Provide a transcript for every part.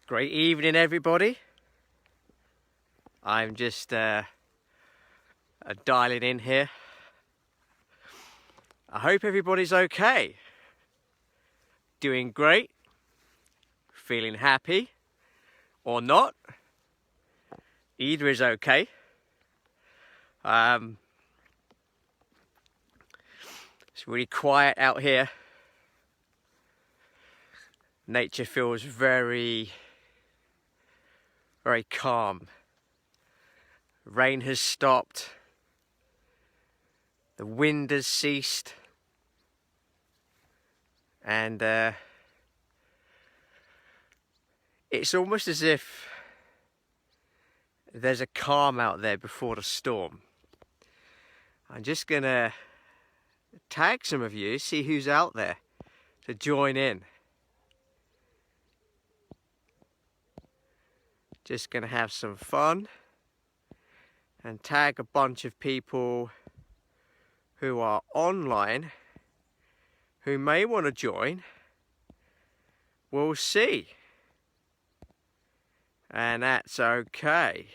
Great evening, everybody. I'm just dialing in here. I hope everybody's okay. Doing great. Feeling happy. Or not. Either is okay. It's really quiet out here. Nature feels very calm. Rain has stopped. The wind has ceased. And it's almost as if there's a calm out there before the storm. I'm just gonna tag some of you, see who's out there to join in. Just gonna have some fun and tag a bunch of people who are online who may want to join. We'll see. And that's okay.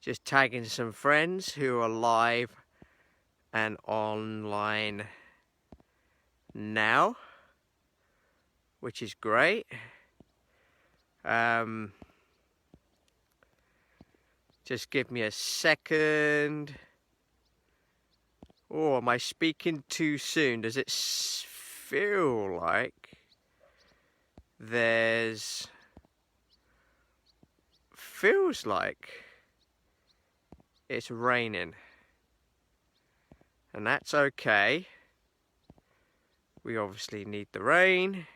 Just tagging some friends who are live and online now, which is great. Just give me a second. Oh, am I speaking too soon? Does it feel like feels like it's raining? And that's okay. We obviously need the rain.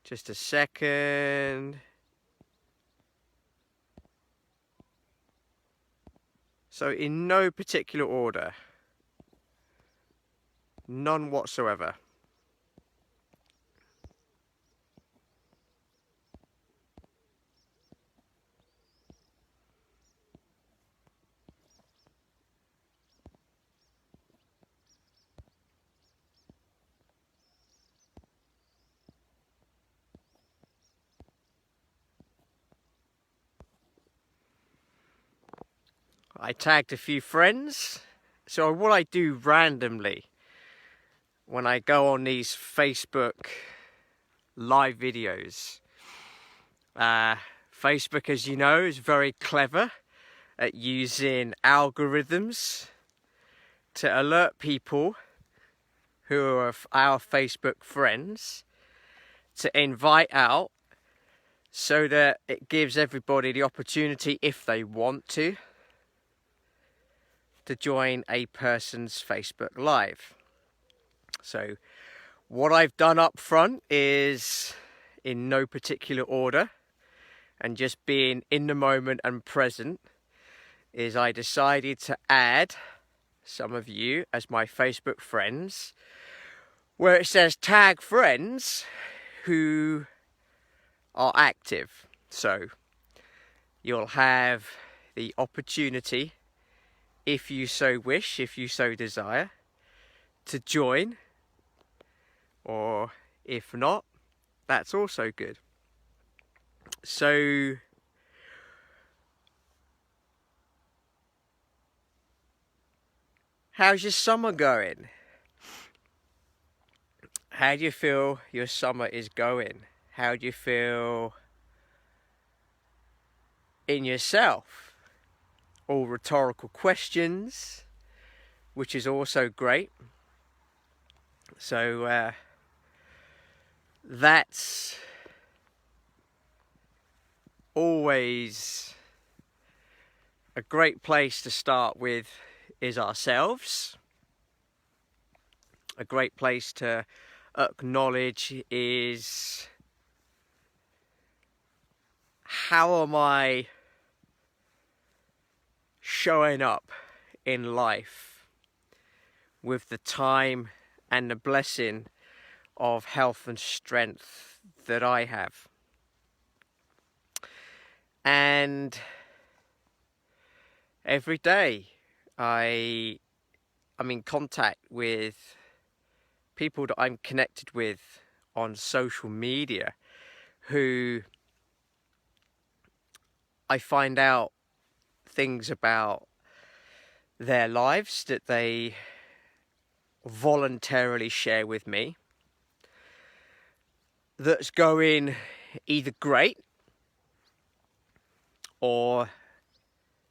Just a second. So in no particular order. None whatsoever. I tagged a few friends. So what I do randomly when I go on these Facebook live videos, Facebook, as you know, is very clever at using algorithms to alert people who are our Facebook friends to invite out, so that it gives everybody the opportunity, if they want to join a person's Facebook Live. So what I've done up front is, in no particular order and just being in the moment and present, is I decided to add some of you as my Facebook friends, where it says tag friends who are active. So you'll have the opportunity, if you so wish, if you so desire, to join, or if not, that's also good. So how's your summer going? How do you feel your summer is going? How do you feel in yourself? All rhetorical questions, which is also great. So that's always a great place to start with, is ourselves. A great place to acknowledge is, how am I showing up in life with the time and the blessing of health and strength that I have? And every day I'm in contact with people that I'm connected with on social media who I find out things about their lives that they voluntarily share with me that's going either great or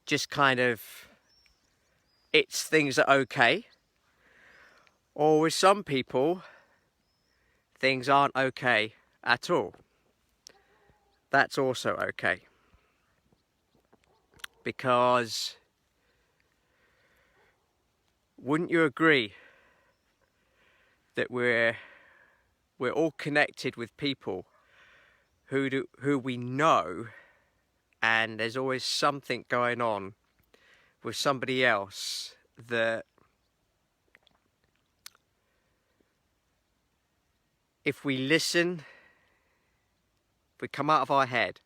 just kind of it's things that are okay, or with some people things aren't okay at all. That's also okay, because wouldn't you agree that we're all connected with people who we know, and there's always something going on with somebody else that if we listen, if we come out of our head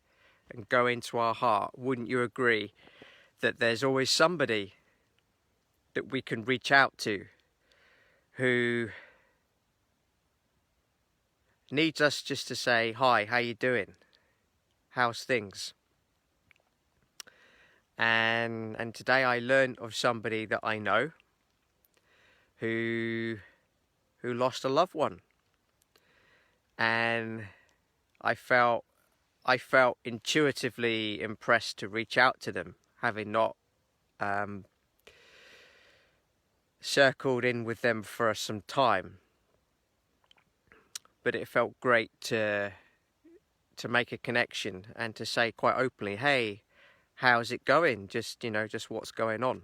and go into our heart, wouldn't you agree that there's always somebody that we can reach out to who needs us just to say, hi, how you doing? How's things? And today I learned of somebody that I know who lost a loved one. And I felt intuitively impressed to reach out to them, having not circled in with them for some time. But it felt great to make a connection and to say quite openly, hey, how's it going? Just what's going on?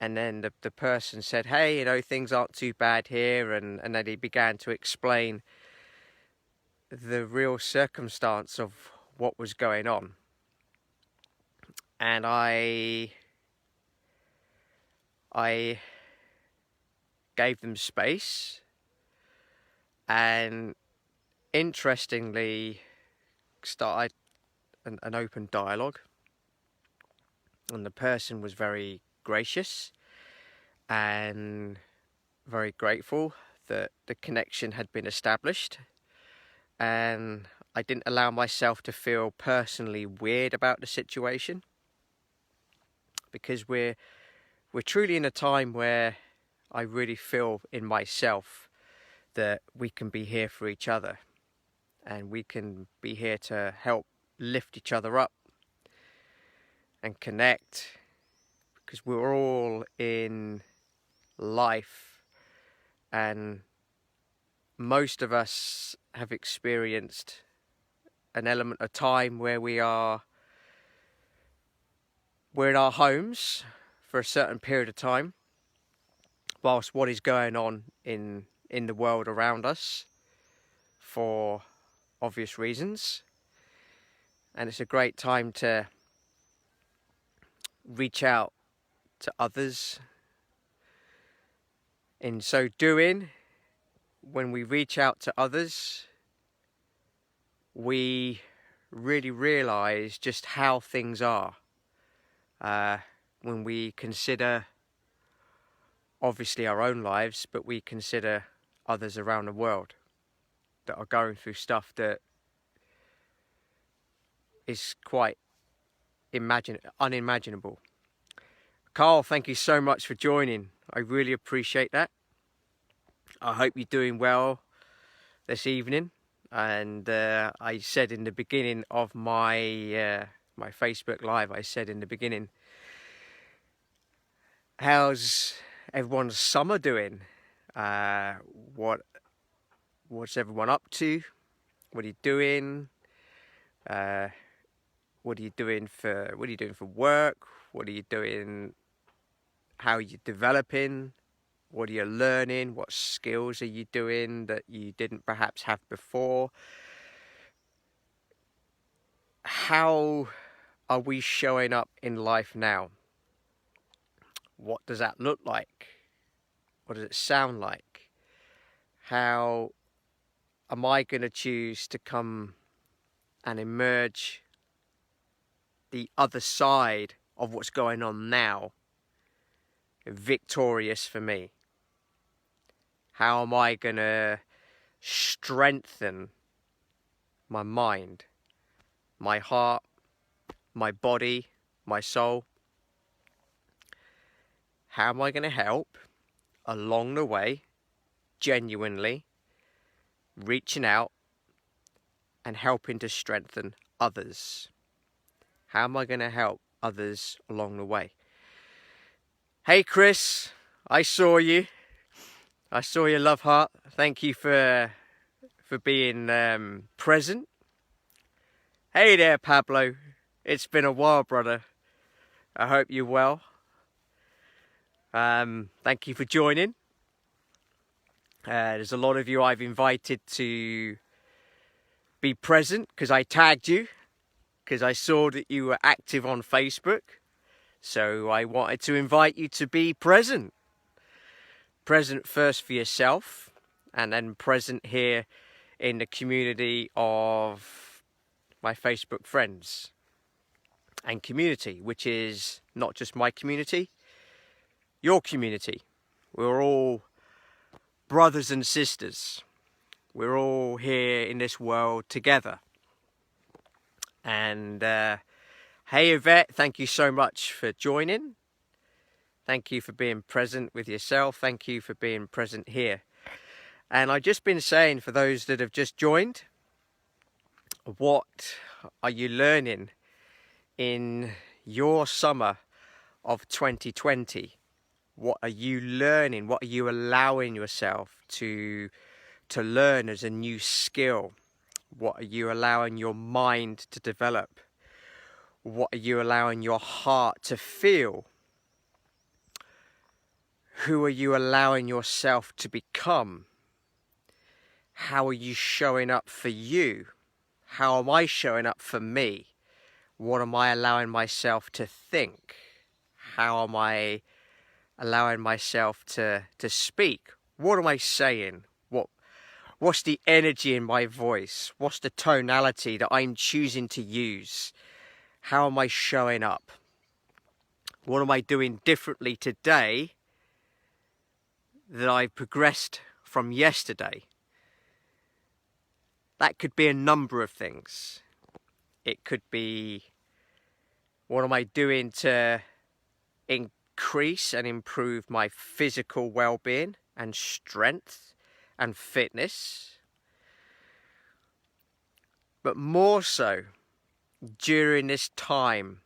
And then the person said, hey, things aren't too bad here, and then he began to explain the real circumstance of what was going on. And I gave them space, and interestingly started an open dialogue, and the person was very gracious and very grateful that the connection had been established, and I didn't allow myself to feel personally weird about the situation, because we're truly in a time where I really feel in myself that we can be here for each other, and we can be here to help lift each other up and connect, because we're all in life, and most of us have experienced an element of time where we're in our homes for a certain period of time, whilst what is going on in the world around us for obvious reasons. And it's a great time to reach out to others. In so doing, when we reach out to others, we really realize just how things are. When we consider obviously our own lives, but we consider others around the world that are going through stuff that is quite unimaginable. Carl, thank you so much for joining. I really appreciate that. I hope you're doing well this evening. And I said in the beginning of my my Facebook Live, I said in the beginning, how's everyone's summer doing? What's everyone up to? What are you doing? What are you doing for work? What are you doing? How are you developing? What are you learning? What skills are you doing that you didn't perhaps have before? How are we showing up in life now? What does that look like? What does it sound like? How am I going to choose to come and emerge the other side of what's going on now victorious for me? How am I going to strengthen my mind, my heart, my body, my soul? How am I going to help along the way, genuinely reaching out and helping to strengthen others? How am I going to help others along the way? Hey Chris, I saw you. I saw your love heart. Thank you for being present. Hey there, Pablo. It's been a while, brother. I hope you're well. Thank you for joining. There's a lot of you I've invited to be present because I tagged you, because I saw that you were active on Facebook. So I wanted to invite you to be present. Present first for yourself, and then present here in the community of my Facebook friends and community, which is not just my community, your community. We're all brothers and sisters. We're all here in this world together. And hey Yvette, thank you so much for joining. Thank you for being present with yourself. Thank you for being present here. And I've just been saying, for those that have just joined, what are you learning in your summer of 2020? What are you learning? What are you allowing yourself to learn as a new skill? What are you allowing your mind to develop? What are you allowing your heart to feel? Who are you allowing yourself to become? How are you showing up for you? How am I showing up for me? What am I allowing myself to think? How am I allowing myself to speak? What am I saying? What's the energy in my voice? What's the tonality that I'm choosing to use? How am I showing up? What am I doing differently today that I've progressed from yesterday? That could be a number of things. It could be, what am I doing to increase and improve my physical well-being and strength and fitness? But more so, during this time,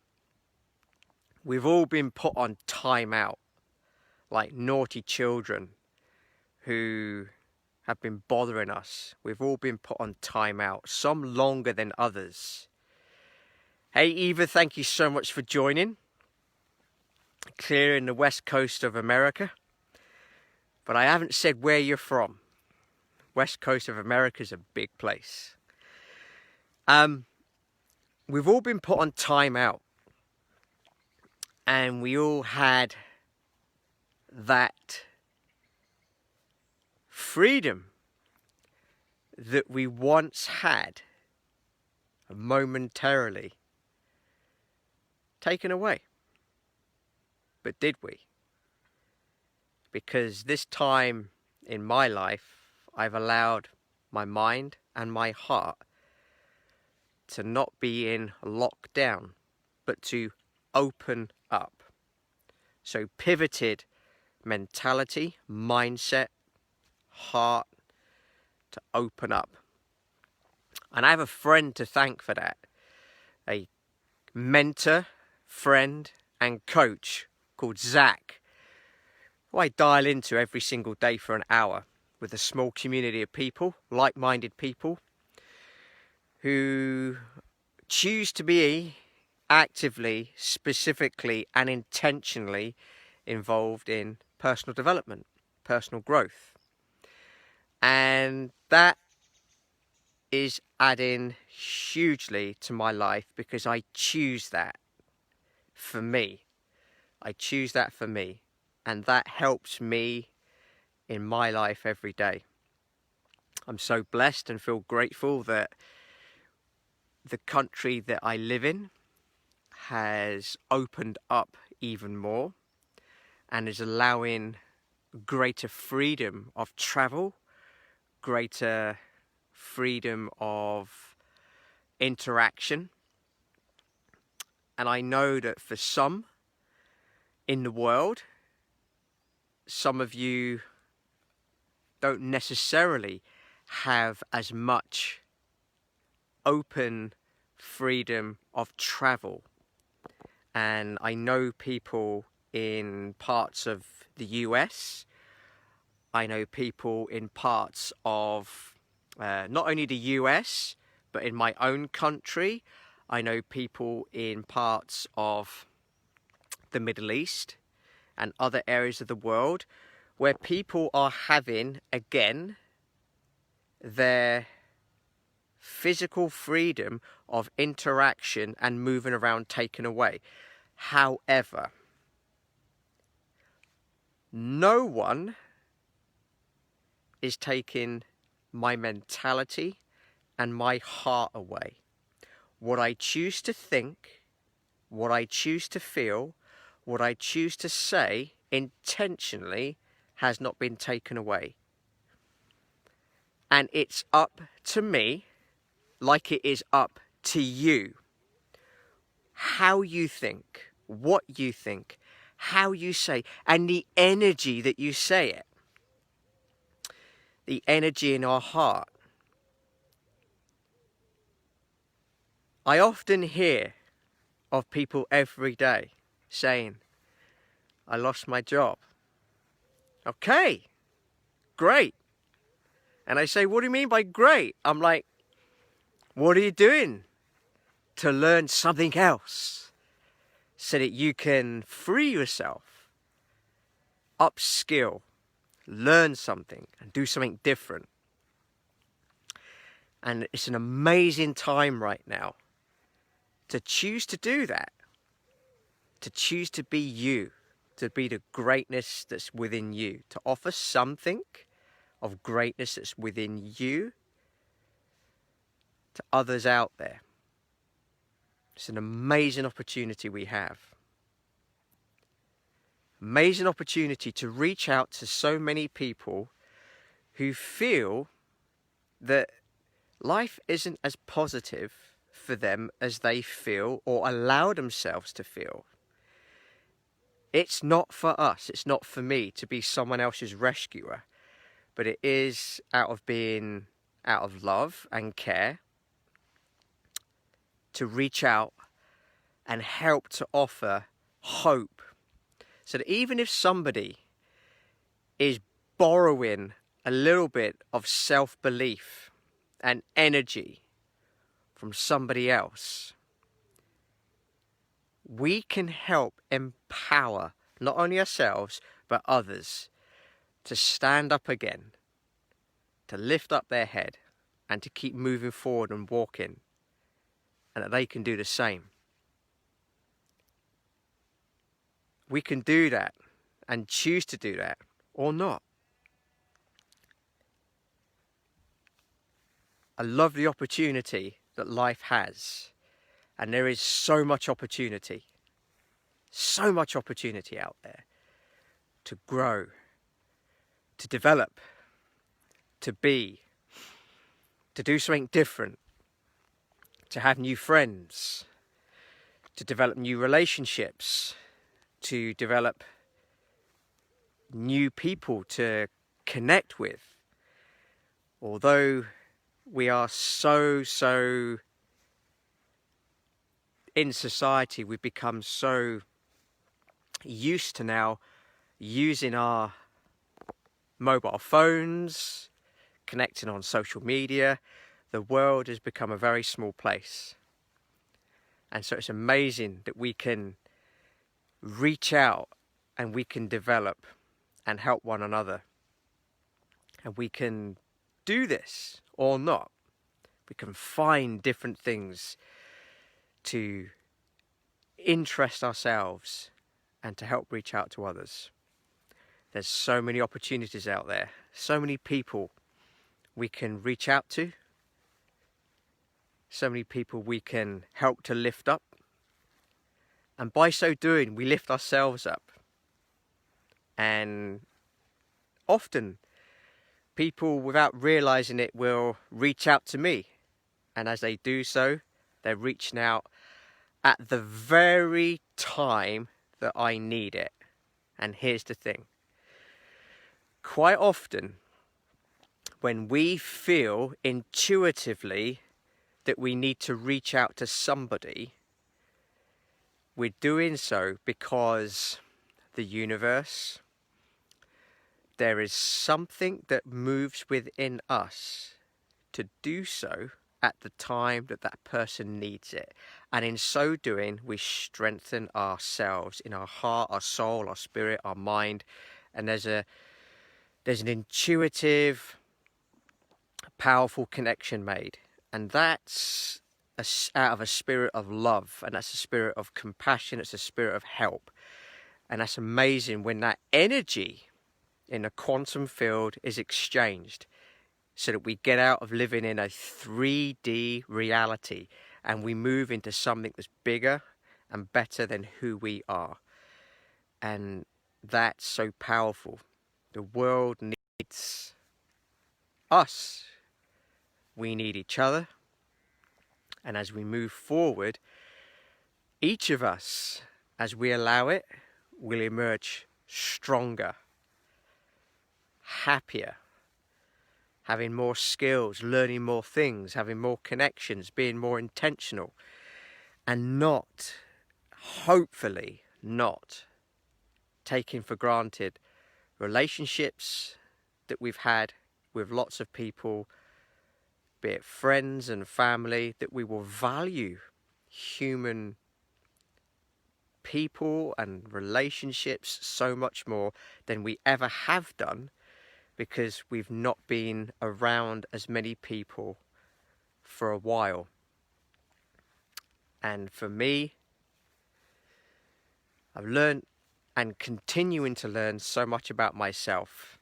we've all been put on time out, like naughty children who have been bothering us. We've all been put on time out, some longer than others. Hey Eva, thank you so much for joining. Clear in the west coast of America. But I haven't said where you're from. West coast of America is a big place. We've all been put on time out. And we all had that freedom that we once had momentarily taken away. But did we? Because this time in my life, I've allowed my mind and my heart to not be in lockdown, but to open up. So pivoted mentality, mindset, heart to open up. And I have a friend to thank for that. A mentor, friend and coach called Zach, who I dial into every single day for an hour with a small community of people, like-minded people, who choose to be actively, specifically and intentionally involved in personal development, personal growth. And that is adding hugely to my life because I choose that for me. I choose that for me. And that helps me in my life every day. I'm so blessed and feel grateful that the country that I live in has opened up even more and is allowing greater freedom of travel, greater freedom of interaction. And I know that for some in the world, some of you don't necessarily have as much open freedom of travel. And I know people in parts of the US, I know people in parts of not only the US, but in my own country. I know people in parts of the Middle East and other areas of the world where people are having, again, their physical freedom of interaction and moving around taken away. However, no one is taking my mentality and my heart away. What I choose to think, what I choose to feel, what I choose to say intentionally has not been taken away. And it's up to me, like it is up to you, how you think, what you think, how you say, and the energy that you say it. The energy in our heart. I often hear of people every day saying, I lost my job. Okay, great. And I say, what do you mean by great? I'm like, what are you doing to learn something else so that you can free yourself, upskill, learn something and do something different? And it's an amazing time right now to choose to do that, to choose to be you, to be the greatness that's within you, to offer something of greatness that's within you to others out there. It's an amazing opportunity we have. Amazing opportunity to reach out to so many people who feel that life isn't as positive for them as they feel or allow themselves to feel. It's not for us, it's not for me to be someone else's rescuer, but it is out of love and care to reach out and help to offer hope. So that even if somebody is borrowing a little bit of self-belief and energy from somebody else, we can help empower not only ourselves but others to stand up again, to lift up their head and to keep moving forward and walking, and that they can do the same. We can do that and choose to do that or not. I love the opportunity that life has, and there is so much opportunity out there to grow, to develop, to be, to do something different, to have new friends, to develop new relationships, to develop new people to connect with. Although we are so in society, we've become so used to now using our mobile phones, connecting on social media. The world has become a very small place. And so it's amazing that we can reach out and we can develop and help one another. And we can do this or not. We can find different things to interest ourselves and to help reach out to others. There's so many opportunities out there, so many people we can reach out to, so many people we can help to lift up, and by so doing we lift ourselves up. And often people, without realizing it, will reach out to me. And as they do so, they're reaching out at the very time that I need it. And here's the thing. Quite often, when we feel intuitively that we need to reach out to somebody, we're doing so because the universe, there is something that moves within us to do so at the time that that person needs it. And in so doing, we strengthen ourselves in our heart, our soul, our spirit, our mind. And there's an intuitive, powerful connection made. And that's out of a spirit of love. And that's a spirit of compassion. It's a spirit of help. And that's amazing when that energy in the quantum field is exchanged, so that we get out of living in a 3D reality and we move into something that's bigger and better than who we are. And that's so powerful. The world needs us. We need each other. And as we move forward, each of us, as we allow it, will emerge stronger, happier, having more skills, learning more things, having more connections, being more intentional, and not, hopefully not, taking for granted relationships that we've had with lots of people, be it friends and family, that we will value human people and relationships so much more than we ever have done, because we've not been around as many people for a while. And for me, I've learned and continuing to learn so much about myself.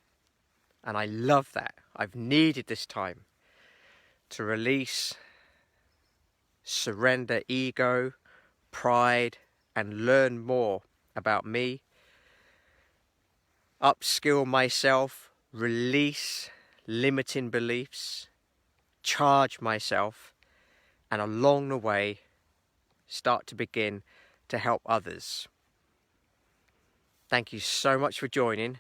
And I love that. I've needed this time to release, surrender ego, pride, and learn more about me, upskill myself, release limiting beliefs, charge myself, and along the way start to begin to help others. Thank you so much for joining,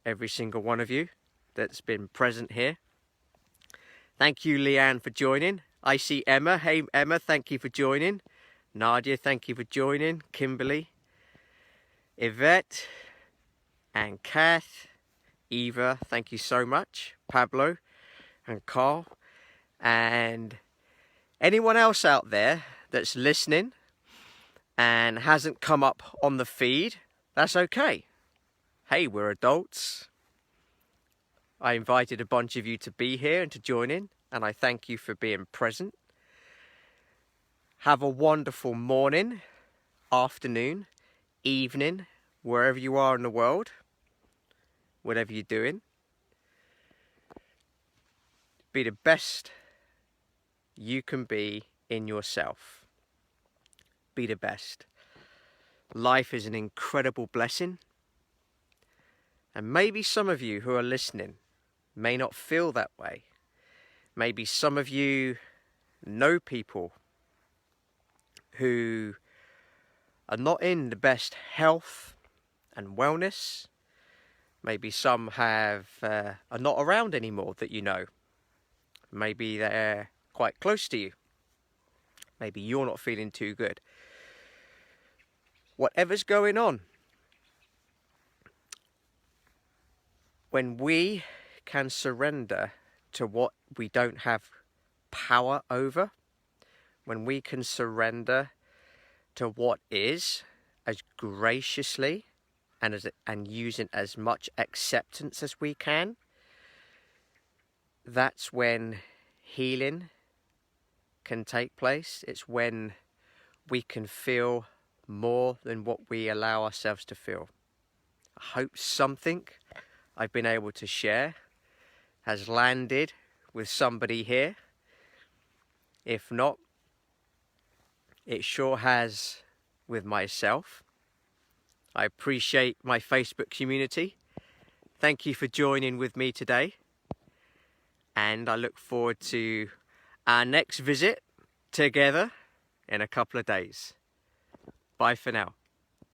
every single one of you that's been present here. Thank you, Leanne, for joining. I see Emma. Hey, Emma, thank you for joining. Nadia, thank you for joining. Kimberly, Yvette, and Kath, Eva, thank you so much. Pablo and Carl, and anyone else out there that's listening and hasn't come up on the feed, that's okay. Hey, we're adults. I invited a bunch of you to be here and to join in, and I thank you for being present. Have a wonderful morning, afternoon, evening, wherever you are in the world, whatever you're doing. Be the best you can be in yourself. Be the best. Life is an incredible blessing. And maybe some of you who are listening may not feel that way. Maybe some of you know people who are not in the best health and wellness. Maybe some are not around anymore that you know. Maybe they're quite close to you. Maybe you're not feeling too good. Whatever's going on, when we can surrender to what we don't have power over, when we can surrender to what is, as graciously and using as much acceptance as we can, that's when healing can take place. It's when we can feel more than what we allow ourselves to feel. I hope something I've been able to share has landed with somebody here. If not, it sure has with myself. I appreciate my Facebook community. Thank you for joining with me today. and I look forward to our next visit together in a couple of days. Bye for now.